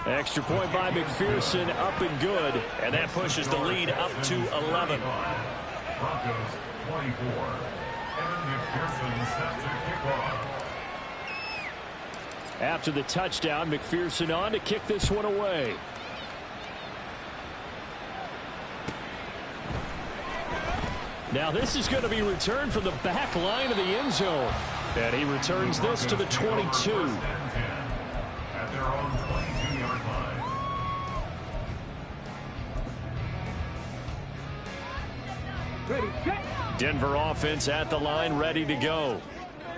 Extra point by McPherson, up and good. And that pushes the lead up to 11. Broncos 24. Evan McPherson set to kick off. After the touchdown, McPherson on to kick this one away. Now this is going to be returned from the back line of the end zone. And he returns this to the 22. At their own 22-yard line. Ready, set. Denver offense at the line, ready to go.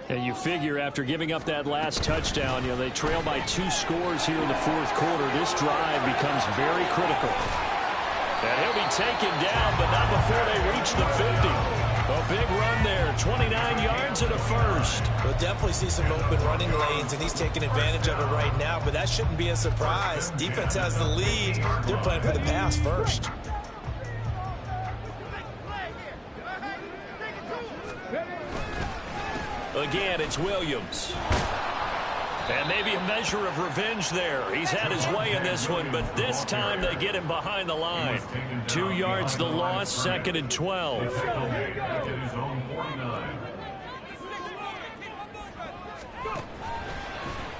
And you figure after giving up that last touchdown, they trail by 2 scores here in the fourth quarter. This drive becomes very critical. And he'll be taken down, but not before they reach the 50. A big run there, 29 yards and a first. We'll definitely see some open running lanes, and he's taking advantage of it right now, but that shouldn't be a surprise. Defense has the lead. They're playing for the pass first. Again, it's Williams. And maybe a measure of revenge there. He's had his way in this one, but this time they get him behind the line. 2 yards the loss, 2nd and 12.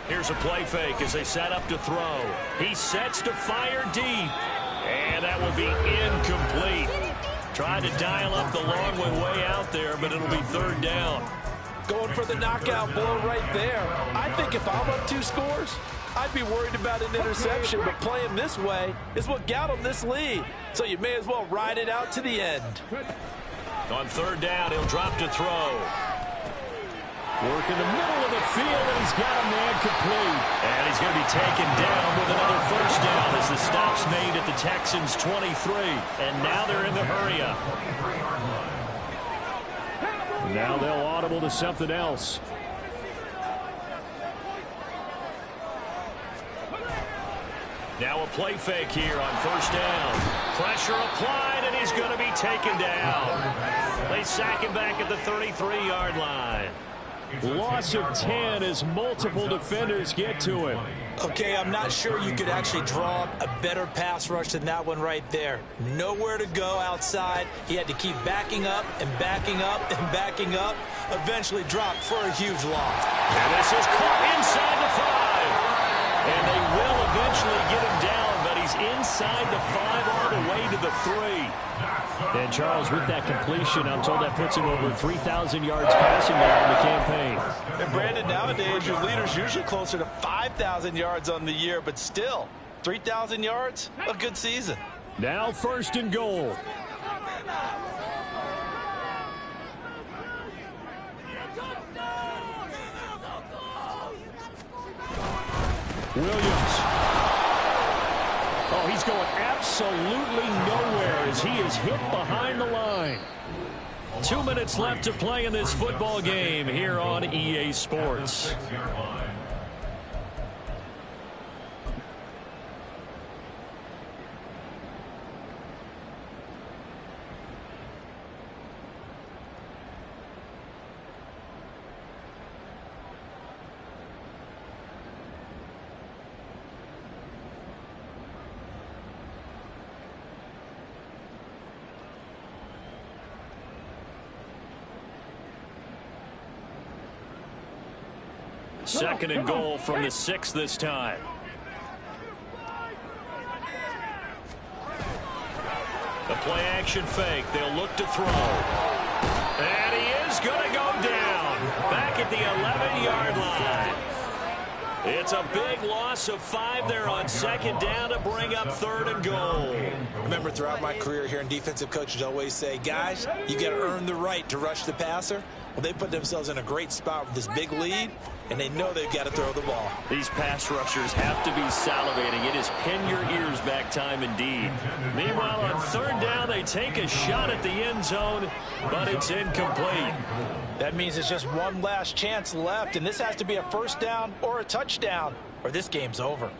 Here's a play fake as they set up to throw. He sets to fire deep. And that will be incomplete. Tried to dial up the long one way out there, but it'll be 3rd down. Going for the knockout blow right there. I think if I'm up 2 scores, I'd be worried about an interception, but playing this way is what got him this lead. So you may as well ride it out to the end. On 3rd down, he'll drop to throw. Work in the middle of the field, and he's got a man complete. And he's going to be taken down with another 1st down as the stop's made at the Texans' 23. And now they're in the hurry-up. Now they'll audible to something else. Now a play fake here on 1st down. Pressure applied, and he's going to be taken down. They sack him back at the 33-yard line. Loss of 10 as multiple defenders get to him. Okay, I'm not sure you could actually draw up a better pass rush than that one right there. Nowhere to go outside. He had to keep backing up and backing up and backing up. Eventually dropped for a huge loss. And this is caught inside the 5. And they will eventually get him down, but he's inside the 5 all the way to the 3. And Charles, with that completion, I'm told that puts him over 3,000 yards passing now in the campaign. And Brandon, nowadays your leader's usually closer to 5,000 yards on the year, but still, 3,000 yards, a good season. Now 1st and goal. Williams. Oh, he's going absolutely nowhere as he is hit behind the line. 2 minutes left to play in this football game here on EA Sports. Second and goal from the 6 this time. The play action fake. They'll look to throw. And he is going to go down. Back at the 11-yard line. It's a big loss of 5 there on second down to bring up 3rd and goal. Remember, throughout my career here in defensive coaches always say, guys, you got to earn the right to rush the passer. Well, they put themselves in a great spot with this big lead, and they know they've got to throw the ball. These pass rushers have to be salivating. It is pin your ears back time indeed. Meanwhile, on 3rd down, they take a shot at the end zone, but it's incomplete. That means it's just one last chance left, and this has to be a 1st down or a touchdown, or this game's over.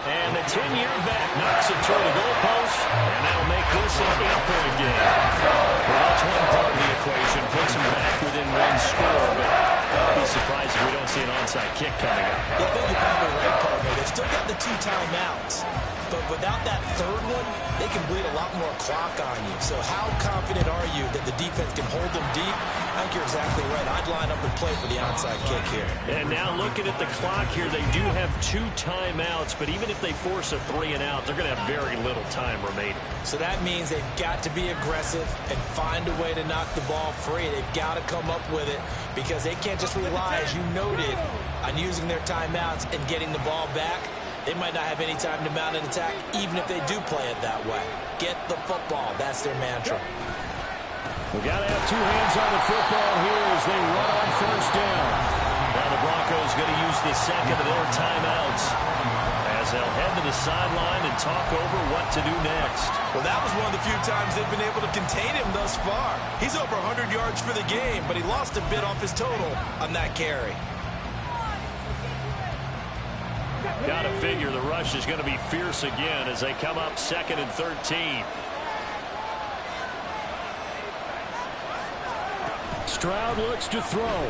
And the 10-year back knocks it toward the goalpost, and that'll make this an 8-point game. Well, that's one part of the equation. Puts them back within 1 score, but I'll be surprised if we don't see an onside kick coming up. Yeah, I think you're probably right, partner. They've still got the 2 timeouts, but without that 3rd one, they can bleed a lot more clock on you. So how confident are you that the defense can hold them deep? I think you're exactly right. I'd line up and play for the onside kick here. And now looking at the clock here, they do have 2 timeouts, but even if they force a 3 and out, they're going to have very little time remaining. So that means they've got to be aggressive and find a way to knock the ball free. They've got to come up with it because they can't just rely, as you noted, on using their timeouts and getting the ball back. They might not have any time to mount an attack, even if they do play it that way. Get the football. That's their mantra. We got to have 2 hands on the football here as they run on 1st down. Now the Broncos going to use the second of their timeouts as they'll head to the sideline and talk over what to do next. Well, that was one of the few times they've been able to contain him thus far. He's over 100 yards for the game, but he lost a bit off his total on that carry. Got to figure the rush is going to be fierce again as they come up 2nd and 13. Stroud looks to throw.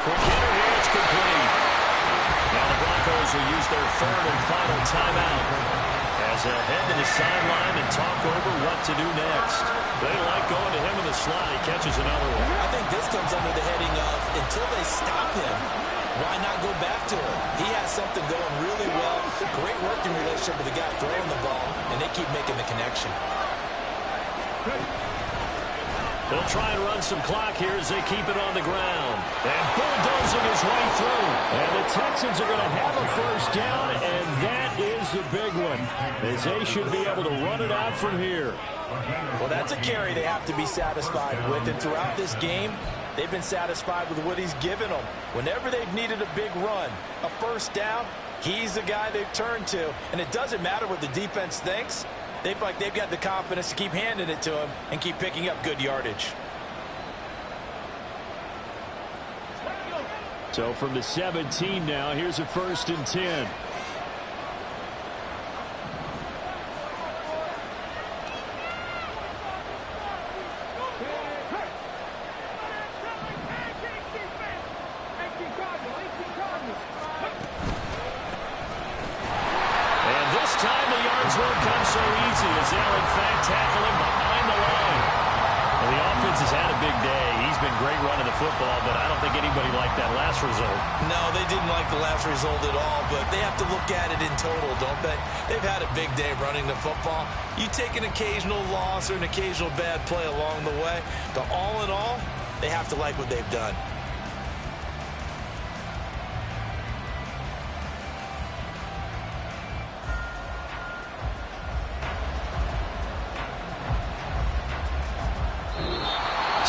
Quick hitter here, it's complete. Now the Broncos will use their 3rd and final timeout as they'll head to the sideline and talk over what to do next. They like going to him in the slot. He catches another one. I think this comes under the heading of until they stop him, why not go back to him? He has something going really well. Great working relationship with the guy throwing the ball, and they keep making the connection. They'll try and run some clock here as they keep it on the ground. And bulldozing his way through. And the Texans are going to have a 1st down, and that is the big one, as they should be able to run it out from here. Well, that's a carry they have to be satisfied with, and throughout this game, they've been satisfied with what he's given them. Whenever they've needed a big run, a 1st down, he's the guy they've turned to. And it doesn't matter what the defense thinks. They've got the confidence to keep handing it to him and keep picking up good yardage. So from the 17 now, here's a 1st and 10. Won't come so easy as they'll in fact tackle him behind the line. Well, the offense has had a big day. He's been great running the football, but I don't think anybody liked that last result. No, they didn't like the last result at all, but they have to look at it in total, don't they? They've had a big day running the football. You take an occasional loss or an occasional bad play along the way, but all in all, they have to like what they've done.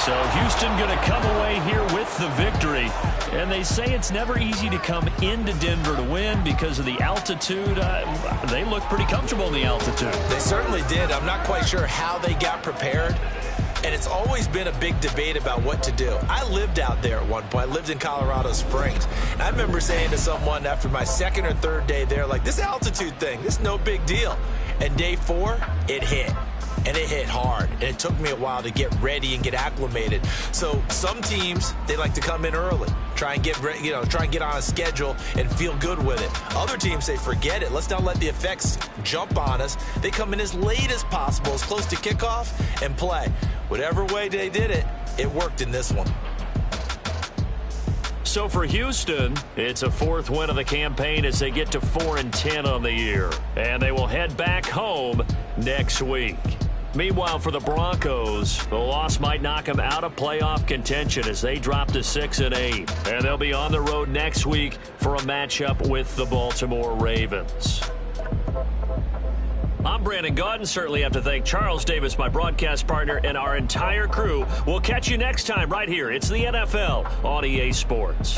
So Houston going to come away here with the victory. And they say it's never easy to come into Denver to win because of the altitude. They look pretty comfortable in the altitude. They certainly did. I'm not quite sure how they got prepared. And it's always been a big debate about what to do. I lived out there at one point. I lived in Colorado Springs. And I remember saying to someone after my second or third day there, like, this altitude thing, this is no big deal. And day 4, it hit. And it hit hard. And it took me a while to get ready and get acclimated. So some teams, they like to come in early, try and get on a schedule and feel good with it. Other teams say, forget it. Let's not let the effects jump on us. They come in as late as possible, as close to kickoff, and play. Whatever way they did it, it worked in this one. So for Houston, it's a 4th win of the campaign as they get to 4-10 on the year. And they will head back home next week. Meanwhile, for the Broncos, the loss might knock them out of playoff contention as they drop to 6-8. And they'll be on the road next week for a matchup with the Baltimore Ravens. I'm Brandon Gaudin. Certainly have to thank Charles Davis, my broadcast partner, and our entire crew. We'll catch you next time right here. It's the NFL on EA Sports.